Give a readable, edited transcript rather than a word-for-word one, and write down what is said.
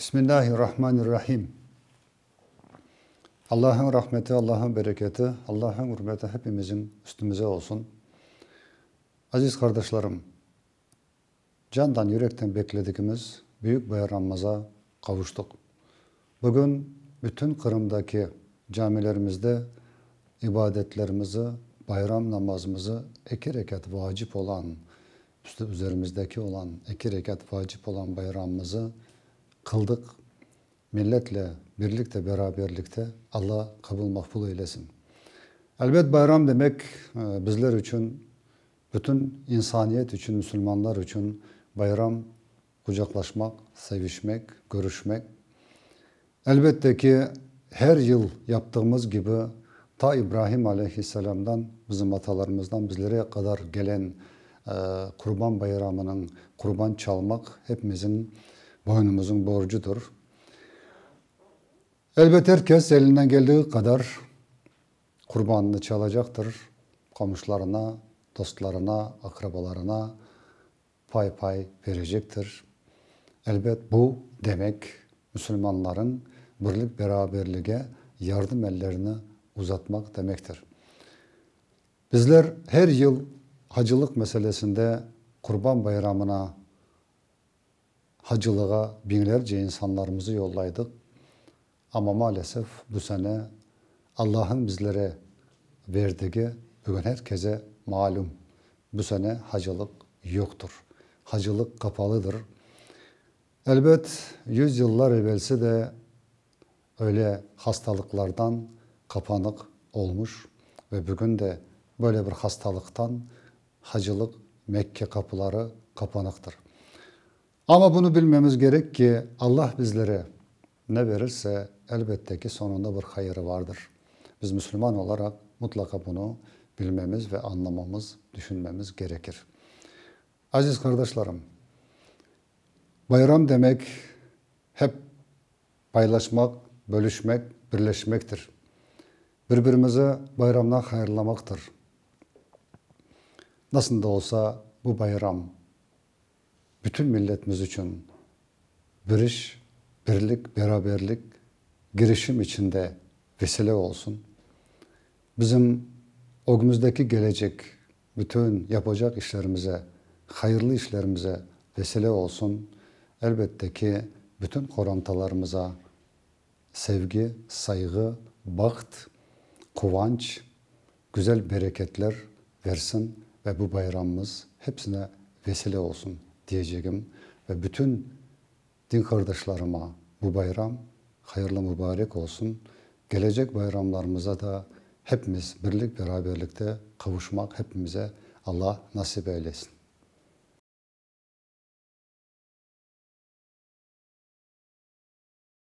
Bismillahirrahmanirrahim. Allah'ın rahmeti, Allah'ın bereketi, Allah'ın hürmeti hepimizin üstümüze olsun. Aziz kardeşlerim, candan yürekten beklediğimiz büyük bayramımıza kavuştuk. Bugün bütün Kırım'daki camilerimizde ibadetlerimizi, bayram namazımızı iki rekat vacip olan, üzerimizdeki olan iki rekat vacip olan bayramımızı kıldık. Milletle birlikte, beraberlikte Allah kabul makbul eylesin. Elbet bayram demek bizler için, bütün insaniyet için, Müslümanlar için bayram kucaklaşmak, sevişmek, görüşmek. Elbette ki her yıl yaptığımız gibi ta İbrahim Aleyhisselam'dan, bizim atalarımızdan bizlere kadar gelen Kurban Bayramı'nın kurban çalmak hepimizin boynumuzun borcudur. Elbet herkes elinden geldiği kadar kurbanını çalacaktır. Komşularına, dostlarına, akrabalarına pay pay verecektir. Elbet bu demek Müslümanların birlik beraberliğe yardım ellerini uzatmak demektir. Bizler her yıl hacılık meselesinde Kurban Bayramı'na, hacılığa binlerce insanlarımızı yollaydık. Ama maalesef bu sene Allah'ın bizlere verdiği bugün herkese malum. Bu sene hacılık yoktur. Hacılık kapalıdır. Elbet yüzyıllar evvelsi de öyle hastalıklardan kapanık olmuş ve bugün de böyle bir hastalıktan hacılık Mekke kapıları kapanıktır. Ama bunu bilmemiz gerek ki Allah bizlere ne verirse elbette ki sonunda bir hayırı vardır. Biz Müslüman olarak mutlaka bunu bilmemiz ve anlamamız, düşünmemiz gerekir. Aziz kardeşlerim, bayram demek hep paylaşmak, bölüşmek, birleşmektir. Birbirimize bayramla hayırlamaktır. Nasıl da olsa bu bayram bütün milletimiz için birlik, beraberlik, girişim içinde vesile olsun. Bizim önümüzdeki gelecek bütün yapacak işlerimize, hayırlı işlerimize vesile olsun. Elbette ki bütün korantalarımıza sevgi, saygı, baht, kıvanç, güzel bereketler versin ve bu bayramımız hepsine vesile olsun diyeceğim ve bütün din kardeşlerime bu bayram hayırlı mübarek olsun. Gelecek bayramlarımıza da hepimiz birlik beraberlikte kavuşmak hepimize Allah nasip eylesin.